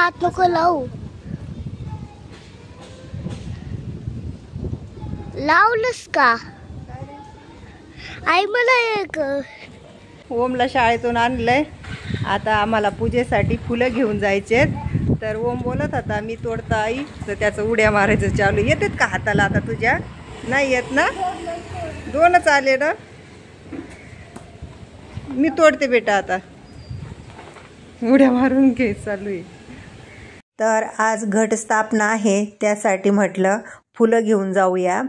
हात नको लावू. लावलंस का? आई मला एक ओमला शाळेतून आणलंय. आता आम्हाला पूजेसाठी फुलं घेऊन जायचेत. तर ओम बोलत होता मी तोडता आई, तर त्याचं उड्या मारायचं चालू. येतात का हाताला आता तुझ्या? नाही येत ना? दोनच आले ना. मी तोडते बेटा आता. उड्या मारून घे चालू आहे. तर आज घटस्थापना आहे, त्यासाठी म्हटलं फुलं घेऊन जाऊया.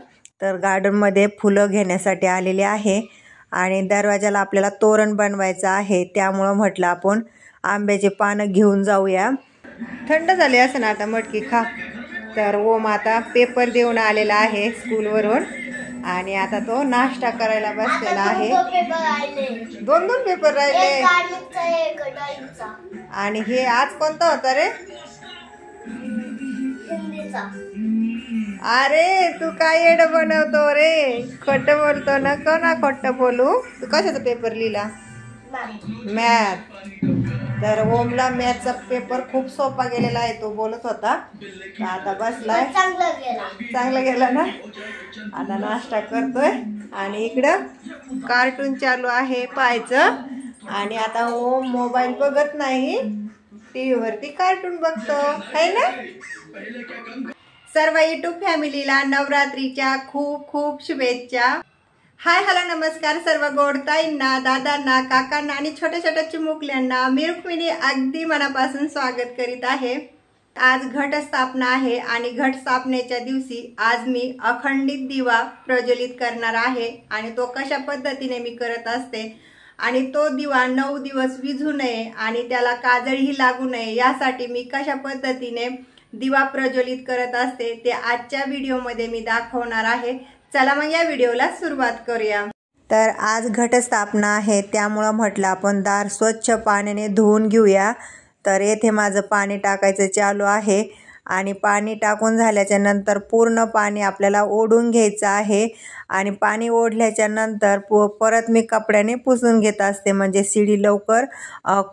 तर गार्डनमध्ये फुलं घेण्यासाठी आलेले आहे आणि दरवाजाला आपल्याला तोरण बनवायचं आहे. त्यामुळं म्हटलं आपण आंब्याचे पानं घेऊन जाऊया. थंड झाले असं ना आता मटकी खा. तर ओम आता पेपर देऊन आलेला आहे स्कूलवरून आणि आता तो नाश्ता करायला बसलेला आहे. दोन पेपर राहिले. आणि हे आज कोणता होता रे? अरे तू काय येड बनवतो रे, खोटं बोलतो. नको ना खोटं बोलू. तू कशाचा पेपर लिहिला? मॅथ. तर ओमला मॅथचा पेपर खूप सोपा गेलेला आहे, तो बोलत होता. आता बसलाय. चांगला गेला ना. आता नाश्ता करतोय आणि इकडं कार्टून चालू आहे पाहायचं. आणि आता ओम मोबाईल बघत नाही, टीव्ही वरती कार्टून बघतो है ना. सर्व यूट्यूब फॅमिलीला नवरात्रीच्या खूप खूप शुभेच्छा. हाय हॅलो नमस्कार सर्व गोडताईंना, दादांना, काकांना आणि छोट्या छोट्या चिमुकल्यांना मी रुक्मिणी अगदी मनापासून स्वागत करीत आहे. आज घटस्थापना आहे आणि घटस्थापनेच्या दिवशी आज मी अखंडित दिवा प्रज्वलित करणार आहे. आणि तो कशा पद्धतीने मी करत असते आणि तो दिवा 9 दिवस विझू नये आणि त्याला काजळही लागू नये यासाठी मी कशा पद्धतीने दिवा प्रज्वलित करत असते ते आजच्या व्हिडिओमध्ये मी दाखवणार आहे. चला मग या व्हिडिओला सुरुवात करूया. तर आज घटस्थापना आहे, त्यामुळं म्हटलं आपण दार स्वच्छ पाण्याने धुवून घेऊया. तर येथे माझं पाणी टाकायचं चालू आहे आणि पाणी टाकून झाल्याच्या नंतर पूर्ण पाणी आपल्याला ओढून घ्यायचं आहे. आणि पाणी ओढल्याच्या नंतर परत मी कपड्याने पुसून घेत असते, म्हणजे शिडी लवकर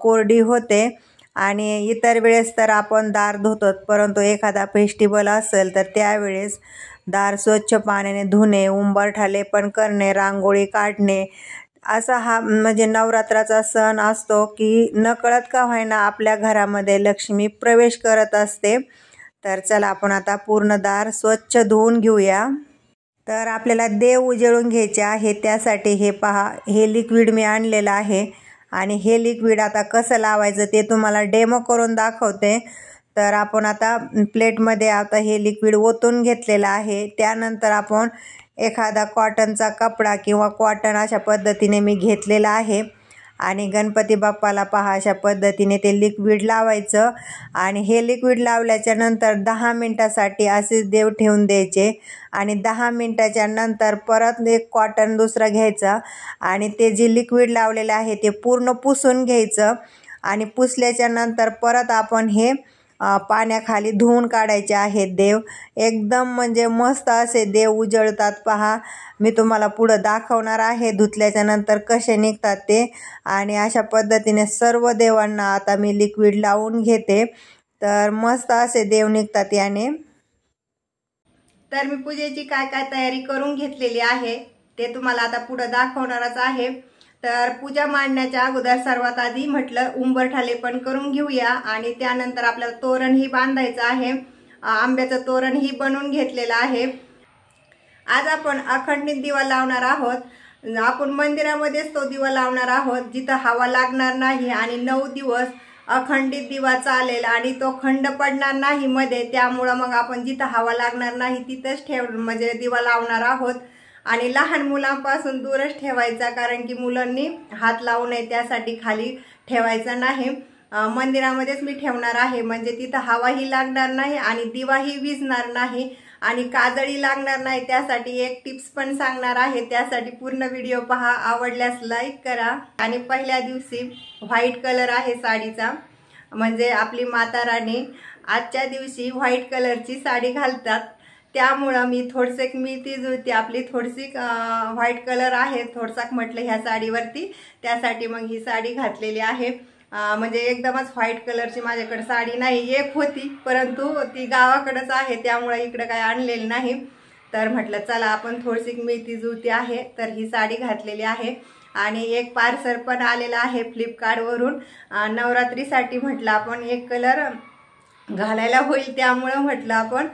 कोरडी होते. आणि इतर वेळेस तर आपण दार धुतो, परंतु एखादा फेस्टिवल असेल तर त्यावेळेस दार स्वच्छ पाण्याने धुणे, उंबरठा लेपन करणे, रांगोळी काढणे, असा हा म्हणजे नवरात्राचा सण असतो की नकळत का होईना आपल्या घरामध्ये लक्ष्मी प्रवेश करत असते. तर चला आपण आता पूर्ण दार स्वच्छ धुवून घेऊया. तर आपल्याला देव उजळून घ्यायचे आहे, त्यासाठी हे पहा, हे लिक्विड मी आणलेलं आहे. आणि हे लिक्विड आता कसं लावायचं ते तुम्हाला डेमो करून दाखवते. तर आपण आता प्लेटमध्ये आता हे लिक्विड ओतून घेतलेलं आहे. त्यानंतर आपण एखादा कॉटनचा कपडा किंवा कॉटन अशा पद्धतीने मी घेतलेला आहे. आणि गणपती बाप्पाला पहा अशा पद्धतीने ते लिक्विड लावायचं. आणि हे लिक्विड लावल्याच्या नंतर 10 मिनटासाठी असेच देव ठेवून द्यायचे. आणि 10 मिनटाच्या नंतर परत एक कॉटन दुसरं घ्यायचं आणि ते जे लिक्विड लावलेलं आहे ते पूर्ण पुसून घ्यायचं. आणि पुसल्याच्या नंतर परत आपण हे पाण्याखाली धुवून काढायचे आहेत देव. एकदम म्हणजे मस्त असे देव उजळतात पहा. मी तुम्हाला पुढं दाखवणार आहे धुतल्याच्या नंतर कसे निघतात ते. आणि अशा पद्धतीने सर्व देवांना आता मी लिक्विड लावून घेते. तर मस्त असे देव निघतात याने. तर मी पूजेची काय काय तयारी करून घेतलेली आहे ते तुम्हाला आता पुढं दाखवणारच आहे. तर पूजा मांडण्याच्या अगोदर सर्वात आधी म्हटलं उंबरठा लेपन करून घेऊया. आणि त्यानंतर आपल्याला तोरणही बांधायचं आहे. आंब्याचं तोरणही बनवून घेतलेलं आहे. आज आपण अखंडित दिवा लावणार आहोत. आपण मंदिरामध्येच तो दिवा लावणार आहोत, जिथं हवा लागणार नाही आणि 9 दिवस अखंडित दिवा चालेल आणि तो खंड पडणार नाही मध्ये. त्यामुळं मग आपण जिथं हवा लागणार नाही तिथंच म्हणजे दिवा लावणार आहोत. आणि लहान मुलांपासून दूरच ठेवायचा, कारण की मुलांनी हात लावू नये त्यासाठी खाली ठेवायचा नाही. मंदिरामध्येच मी ठेवणार आहे, म्हणजे तिथं हवाही लागणार नाही आणि दिवाही विझणार नाही आणि काजळी लागणार नाही. त्यासाठी एक टिप्स पण सांगणार आहे, त्यासाठी पूर्ण व्हिडिओ पहा. आवडल्यास लाईक करा. आणि पहिल्या दिवशी व्हाईट कलर आहे साडीचा, म्हणजे आपली माता राणी आजच्या दिवशी व्हाईट कलरची साडी घालतात. त्यामुळं मी ती जुळती आपली थोडीशी व्हाईट कलर आहे थोडसा म्हटलं ह्या साडीवरती, त्यासाठी मग ही साडी घातलेली आहे. म्हणजे एकदमच व्हाईट कलरची माझ्याकडे साडी नाही, एक होती परंतु ती गावाकडेच आहे त्यामुळे इकडे काय आणलेली नाही. तर म्हटलं चला आपण थोडीशी मिळती जुळती आहे तर ही साडी घातलेली आहे. आणि एक पार्सल पण आलेला आहे फ्लिपकार्टवरून नवरात्रीसाठी. म्हटलं आपण एक कलर घालायला होईल त्यामुळे म्हटलं आपण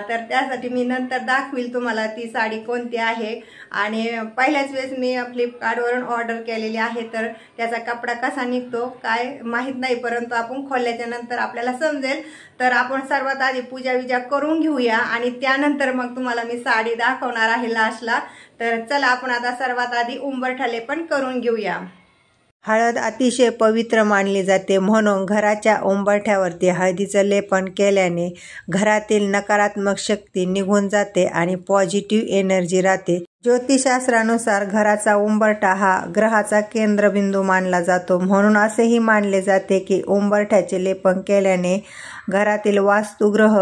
तर त्यासाठी मी नंतर दाखवील तुम्हाला ती साडी कोणती आहे. आणि पहिल्याच वेळेस मी फ्लिपकार्टवरून ऑर्डर केलेली आहे तर त्याचा कपडा कसा निघतो काय माहीत नाही, परंतु आपण खोलल्याच्या नंतर आपल्याला समजेल. तर आपण सर्वात आधी पूजा विजा करून घेऊया आणि त्यानंतर मग तुम्हाला मी साडी दाखवणार आहे लास्टला. तर चला आपण आता सर्वात आधी उंबरठा पण करून घेऊया. हळद अतिशय पवित्र मानली जाते, म्हणून घराच्या उंबरठ्यावरती हळदीचं लेपन केल्याने घरातील नकारात्मक शक्ती निघून जाते आणि पॉझिटिव्ह एनर्जी राहते. ज्योतिषशास्त्रानुसार घराचा उंबरठा हा ग्रहाचा केंद्रबिंदू मानला जातो, म्हणून असेही मानले जाते की उंबरठ्याचे लेपन केल्याने घरातील वास्तुग्रह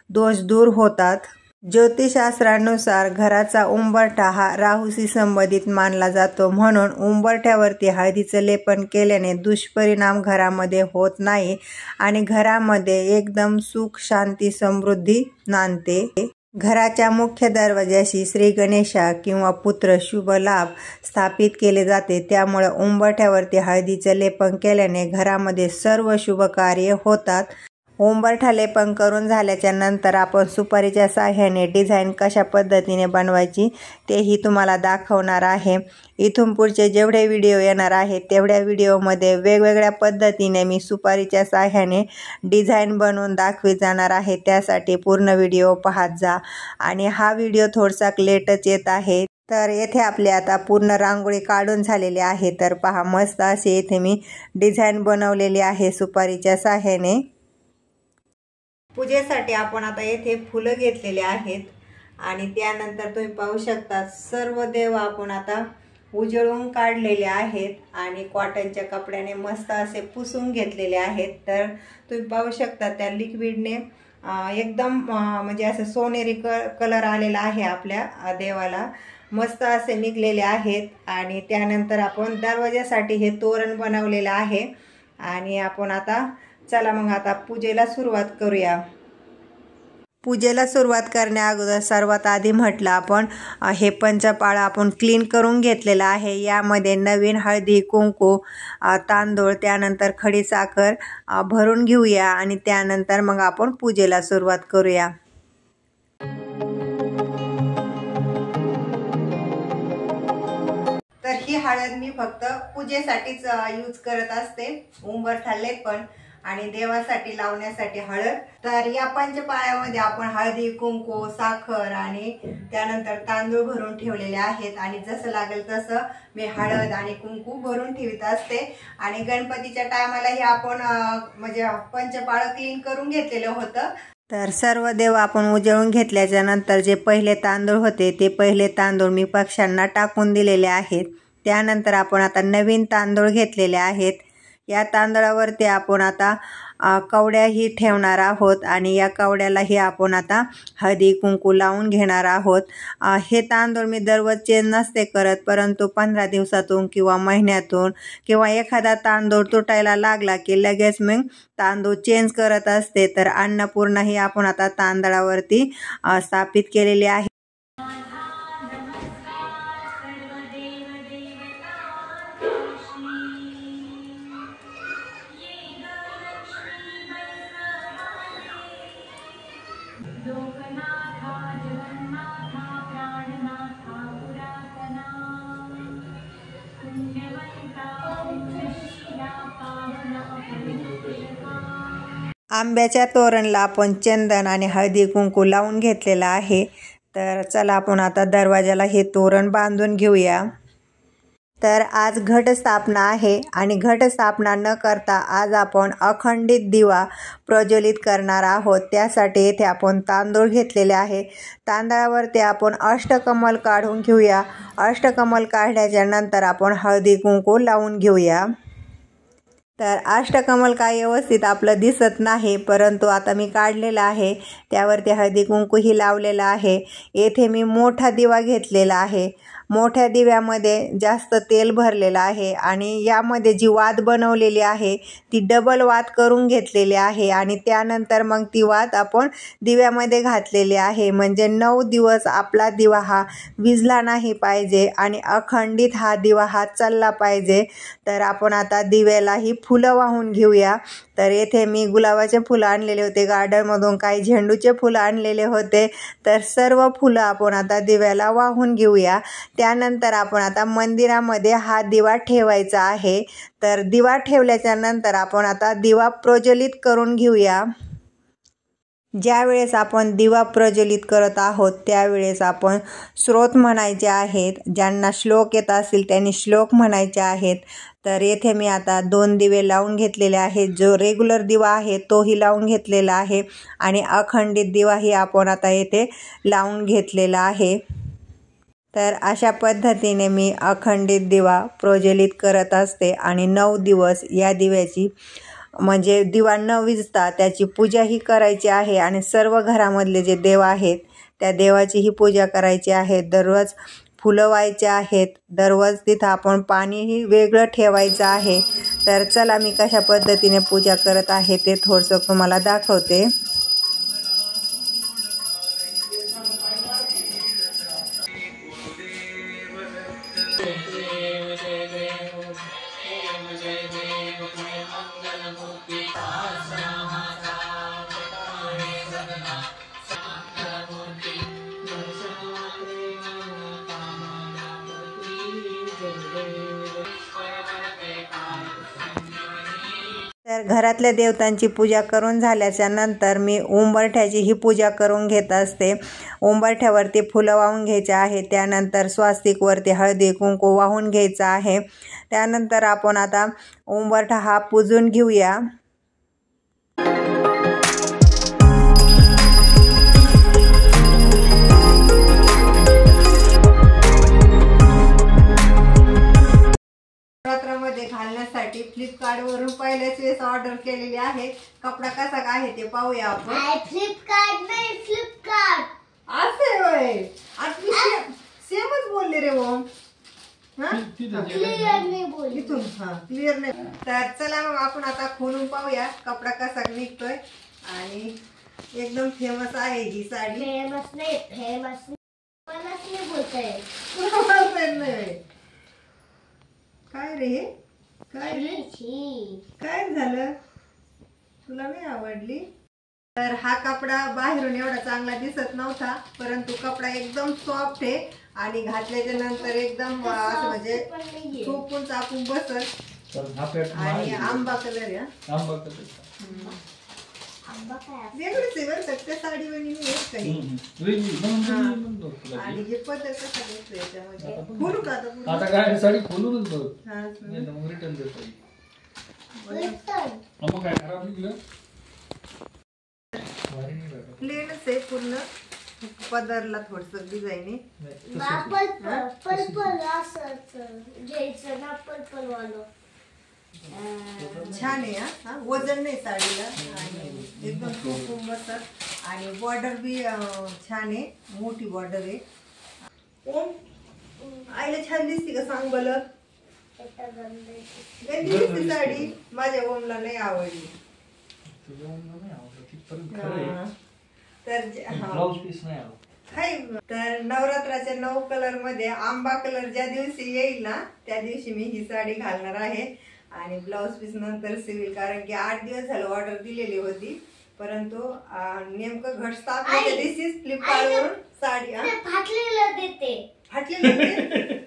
दोष दूर होतात. ज्योतिषशास्त्रानुसार घराचा उंबरठा हा राहूशी संबंधित मानला जातो, म्हणून उंबरठ्यावरती हळदीचं लेपन केल्याने दुष्परिणाम घरामध्ये होत नाही आणि घरामध्ये एकदम सुख शांती समृद्धी नांदते. घराच्या मुख्य दरवाजाशी श्री गणेशा किंवा पुत्र शुभ लाभ स्थापित केले जाते, त्यामुळे उंबरठ्यावरती हळदीचं लेपन केल्याने घरामध्ये सर्व शुभ कार्य होतात. उंबरठा लेपन करून झाल्याच्या नंतर आपण सुपारीच्या साह्याने डिझाईन कशा पद्धतीने बनवायची तेही तुम्हाला दाखवणार आहे. इथून पुढचे जेवढे व्हिडिओ येणार आहेत तेवढ्या व्हिडिओमध्ये वेगवेगळ्या पद्धतीने मी सुपारीच्या साह्याने डिझाईन बनवून दाखवी जाणार आहे, त्यासाठी पूर्ण व्हिडिओ पाहत जा. आणि हा व्हिडिओ थोडासा लेटच येत आहे. तर येथे आपले आता पूर्ण रांगोळी काढून झालेली आहे. तर पहा मस्त अशी येथे मी डिझाईन बनवलेली आहे सुपारीच्या साह्याने. पूजेसाठी आपण आता येथे फुलं घेतलेले आहेत आणि त्यानंतर तुम्ही पाहू शकता सर्व देव आपण आता उजळून काढलेले आहेत आणि कॉटनच्या कपड्याने मस्त असे पुसून घेतलेले आहेत. तर तुम्ही पाहू शकता त्या लिक्विडने एकदम म्हणजे असं सोनेरी कलर आलेला आहे आपल्या देवाला, मस्त असे निघलेले आहेत. आणि त्यानंतर आपण दरवाजासाठी हे तोरण बनवलेलं आहे आणि आपण आता चला मग आता पूजेला सुरुवात करूया. पूजेला सुरुवात करण्या अगोदर सर्वात आधी म्हटलं आपण हे पंचपाळा आपण क्लीन करून घेतलेला आहे. यामध्ये नवीन हळदी कुंकू तांदूळ त्यानंतर खडी साखर भरून घेऊया आणि त्यानंतर मग आपण पूजेला सुरुवात करूया. तर ही हळद मी फक्त पूजेसाठीच यूज करत असते, उंबरठा लेपन आणि देवासाठी लावण्यासाठी हळद. तर या पंचपाळ्यामध्ये आपण हळदी कुंकू साखर आणि त्यानंतर तांदूळ भरून ठेवलेले आहेत आणि जसं लागेल तसं मी हळद आणि कुंकू भरून ठेवत असते. आणि गणपतीच्या टायमालाही आपण म्हणजे पंचपाळं क्लीन करून घेतलेलं होतं. तर सर्व देव आपण उजळून घेतल्याच्या नंतर जे पहिले तांदूळ होते ते पहिले तांदूळ मी पक्ष्यांना टाकून दिलेले आहेत. त्यानंतर आपण आता नवीन तांदूळ घेतलेले आहेत. या तांदळावरती आपण आता कवड्याही ठेवणार आहोत आणि या कवड्यालाही आपण आता हळदी कुंकू लावून घेणार आहोत. हे तांदूळ मी दररोज चेंज नसते करत, परंतु 15 दिवसातून किंवा महिन्यातून किंवा एखादा तांदूळ तुटायला लागला की लगेच मग तांदूळ चेंज करत असते. तर अन्नपूर्णा ही आपण आता तांदळावरती स्थापित केलेली आहे. आंब्याच्या तोरणला आपण चंदन आणि हळदी कुंकू लावून घेतलेला आहे. तर चला आपण आता दरवाजाला हे तोरण बांधून घेऊया. तर आज घटस्थापना आहे आणि घटस्थापना न करता आज आपण अखंडित दिवा प्रज्वलित करणार आहोत. त्यासाठी येथे आपण तांदूळ घेतलेले आहे. तांदळावरती आपण अष्टकमल काढून घेऊया. अष्टकमल काढल्याच्या नंतर आपण हळदी कुंकू लावून घेऊया. तर अष्टकमल काय व्यवस्थित आपलं दिसत नाही, परंतु आता मी काढलेला आहे त्यावरती हळदी कुंकूही लावलेला आहे. येथे मी मोठा दिवा घेतलेला आहे मोठ्या दिव्यामध्ये जास्त तेल भरलेलं आहे आणि यामध्ये जी वात बनवलेली आहे ती डबल वात करून घेतलेली आहे आणि त्यानंतर मग ती वात आपण दिव्यामध्ये घातलेली आहे. म्हणजे 9 दिवस आपला दिवा हा विझला नाही पाहिजे आणि अखंडित हा दिवा हा चालला पाहिजे. तर आपण आता दिव्यालाही फुलं वाहून घेऊया. तर येथे मी गुलाबाचे फुलं आणलेले होते गार्डनमधून, काही झेंडूचे फुलं आणलेले होते. तर सर्व फुलं आपण आता दिव्याला वाहून घेऊया. त्यानंतर आपण आता मंदिरामध्ये हा दिवा ठेवायचा आहे. तर दिवा ठेवल्याच्या नंतर आपण आता दिवा प्रज्वलित करून घेऊया. ज्यावेळेस आपण दिवा प्रज्वलित करत आहोत त्यावेळेस आपण श्लोक म्हणायचे आहेत. ज्यांना श्लोक येत असतील त्यांनी श्लोक म्हणायचे आहेत. तर येथे मी आता 2 दिवे लावून घेतलेले आहेत. जो रेग्युलर दिवा आहे तोही लावून घेतलेला आहे आणि अखंडित दिवाही आपण आता येथे लावून घेतलेला आहे. तर अशा पद्धतीने मी अखंडित दिवा प्रज्वलित करत असते आणि 9 दिवस या दिव्याची म्हणजे दिवा न विझता त्याची पूजाही करायची आहे आणि सर्व घरामधले जे देव आहेत त्या देवाचीही पूजा करायची आहे. दररोज फुलं व्हायचे आहेत. दररोज तिथं आपण पाणीही वेगळं ठेवायचं आहे. तर चला मी कशा पद्धतीने पूजा करत आहे ते थोडंसं तुम्हाला दाखवते. तर घरातल्या देवतांची पूजा करून झाल्याच्या नंतर मी उंबरठ्याची ही पूजा करून घेत असते. उंबरठ्यावरती फुलं वाहून घ्यायचे आहे. त्यानंतर स्वास्तिकवरती हळदी कुंकू वाहून घ्यायचं आहे. त्यानंतर आपण आता उंबरठा हा पूजून घेऊया. मध्ये घालण्यासाठी फ्लिपकार्टवरून पहिल्याच वेळेस ऑर्डर केलेली आहे. कपडा कसा आहे ते पाहूया आपण. फ्लिपकार्ट नाही, फ्लिपकार्ट असे होय. आपली सेमच बोलले रे वो. क्लिअर नाही बोलली. इथून क्लिअर नाही. तर चला मग आपण आता खोलून पाहूया कपडा कसा निघतोय. आणि एकदम फेमस आहे ही साडी. फेमस नाही बोलताय. काय रे हे? काय झालं? तुला नाही आवडली? तर हा कपडा बाहेरून एवढा चांगला दिसत नव्हता, परंतु कपडा एकदम सॉफ्ट आहे आणि घातल्याच्या नंतर एकदम असं म्हणजे चोपून चापून बसत. आणि आंबा कलर आहे. वेगळंच आहे बरं का त्या साडी वणी काही. आणि हे पदर कसा दिसतो याच्यामध्ये. खोलू का आता काय साडी खोलूनच बघ. मग रिटर्न देतो. काय खराब निघलं? प्लेनच आहे पूर्ण. पदरला थोडस डिझाईन आहे. पर्पल असंच घ्यायचं ना, पर्पल वालं. छान आहे. हा वजन नाही साडीला आणि एकदम चोपून बसत. आणि बॉर्डर बी छान आहे, मोठी बॉर्डर आहे. आईला छान दिसते का सांग बल? दिसते साडी. माझ्या ओमला नाही आवडली. तर नवरात्राच्या 9 कलर मध्ये आंबा कलर ज्या दिवशी येईल ना त्या दिवशी मी ही साडी घालणार आहे. आणि ब्लाउज पीस नंतर सिविल, कारण की 8 दिवस झालं ऑर्डर दिलेली होती, परंतु नेमकं घट स्थापनेच्या दिवशीच फ्लिपकार्टवरून साडी फाटलेलं देते. फाटलेलं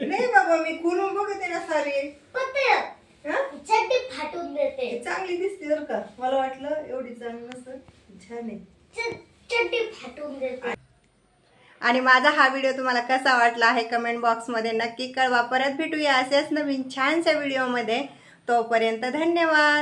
नाही बाबा, मी खोलून बघते ना साडी. चड्डी फाटून देते. चांगली दिसते बरं का. मला वाटलं एवढी चांगली नसतं. छान आहे. चड्डी फाटून देते. आणि माझा हा व्हिडिओ तुम्हाला कसा वाटला आहे कमेंट बॉक्समध्ये नक्की कळवा. परत भेटूया असेच नवीन छानशा व्हिडिओमध्ये. तोपर्यंत धन्यवाद.